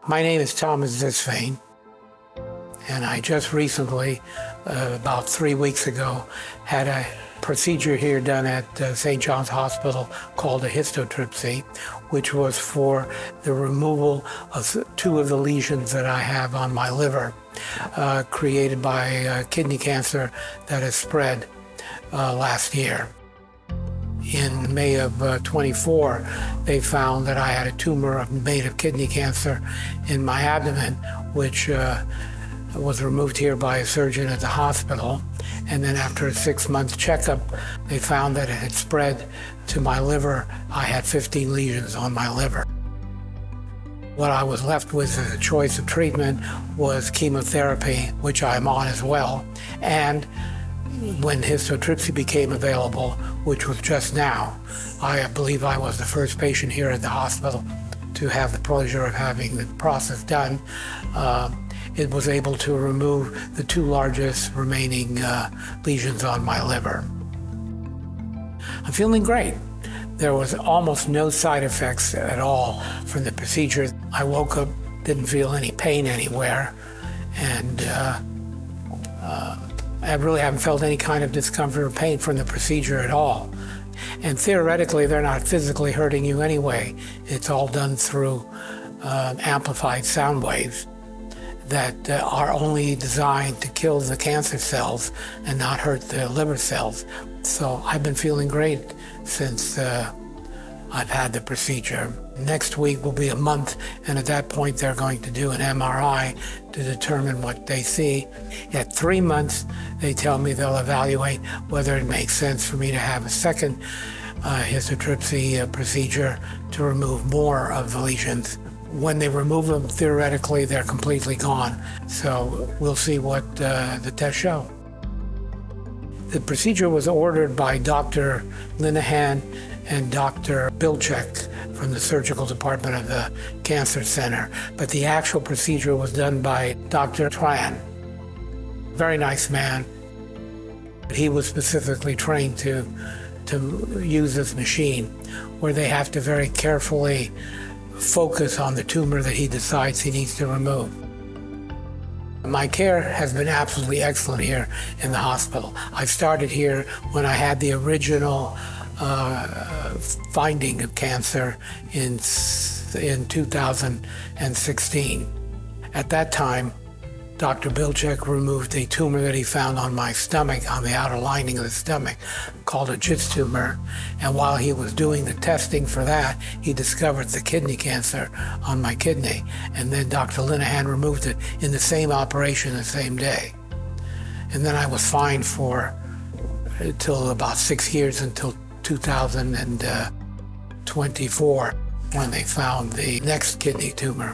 My name is Thomas, and I just recently, about 3 weeks ago, had a procedure here done at St. John's Hospital called a histotripsy, which was for the removal of 2 of the lesions that I have on my liver, created by kidney cancer that has spread last year. In May of 24, they found that I had a tumor made of kidney cancer in my abdomen, which was removed here by a surgeon at the hospital. And then after a 6-month checkup, they found that it had spread to my liver. I had 15 lesions on my liver. What I was left with as a choice of treatment was chemotherapy, which I'm on as well. And when histotripsy became available, which was just now, I believe I was the first patient here at the hospital to have the pleasure of having the process done. It was able to remove the 2 largest remaining lesions on my liver. I'm feeling great. There was almost no side effects at all from the procedure. I woke up, didn't feel any pain anywhere, and I really haven't felt any kind of discomfort or pain from the procedure at all. And theoretically, they're not physically hurting you anyway. It's all done through amplified sound waves that are only designed to kill the cancer cells and not hurt the liver cells. So I've been feeling great since I've had the procedure. Next week will be a month, and at that point they're going to do an MRI to determine what they see. At 3 months, they tell me they'll evaluate whether it makes sense for me to have a second histotripsy procedure to remove more of the lesions. When they remove them, theoretically, they're completely gone. So we'll see what the tests show. The procedure was ordered by Dr. Linehan and Dr. Bilchik from the surgical department of the Cancer Center, but the actual procedure was done by Dr. Tran. Very nice man. He was specifically trained to use this machine, where they have to very carefully focus on the tumor that he decides he needs to remove. My care has been absolutely excellent here in the hospital. I started here when I had the original finding of cancer in 2016. At that time, Dr. Bilchik removed a tumor that he found on my stomach, on the outer lining of the stomach, called a GIST tumor. And while he was doing the testing for that, he discovered the kidney cancer on my kidney. And then Dr. Linehan removed it in the same operation the same day. And then I was fine for until about 6 years, until 2024, when they found the next kidney tumor.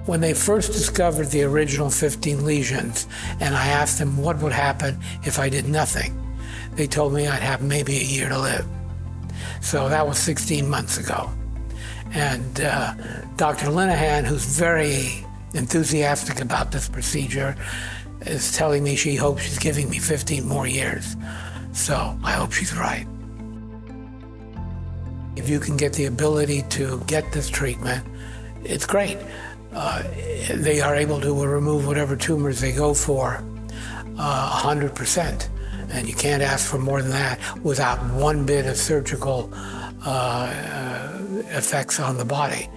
When they first discovered the original 15 lesions, and I asked them what would happen if I did nothing, they told me I'd have maybe a year to live. So that was 16 months ago. And Dr. Linehan, who's very enthusiastic about this procedure, is telling me she hopes she's giving me 15 more years. So I hope she's right. If you can get the ability to get this treatment, it's great. They are able to remove whatever tumors they go for 100%. And you can't ask for more than that without one bit of surgical effects on the body.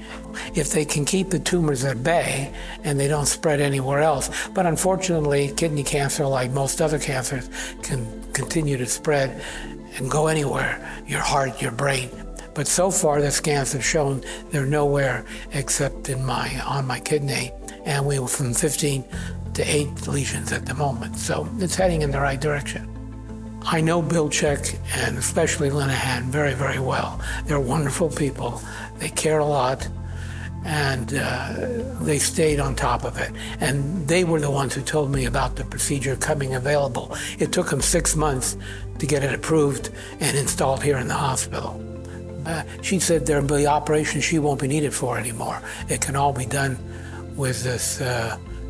If they can keep the tumors at bay and they don't spread anywhere else. But unfortunately, kidney cancer, like most other cancers, can continue to spread and go anywhere, your heart, your brain. But so far, the scans have shown they're nowhere except on my kidney, and we were from 15 to 8 lesions at the moment. So it's heading in the right direction. I know Bilchik and especially Linehan very, very well. They're wonderful people. They care a lot, and they stayed on top of it. And they were the ones who told me about the procedure coming available. It took them 6 months to get it approved and installed here in the hospital. She said there'll be operations she won't be needed for anymore. It can all be done with this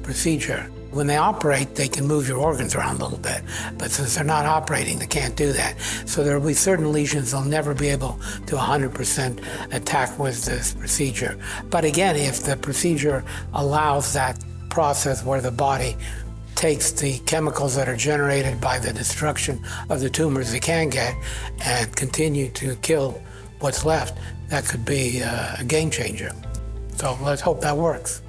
procedure. When they operate, they can move your organs around a little bit. But since they're not operating, they can't do that. So there will be certain lesions they'll never be able to 100% attack with this procedure. But again, if the procedure allows that process where the body takes the chemicals that are generated by the destruction of the tumors they can get and continue to kill what's left, that could be a game changer. So let's hope that works.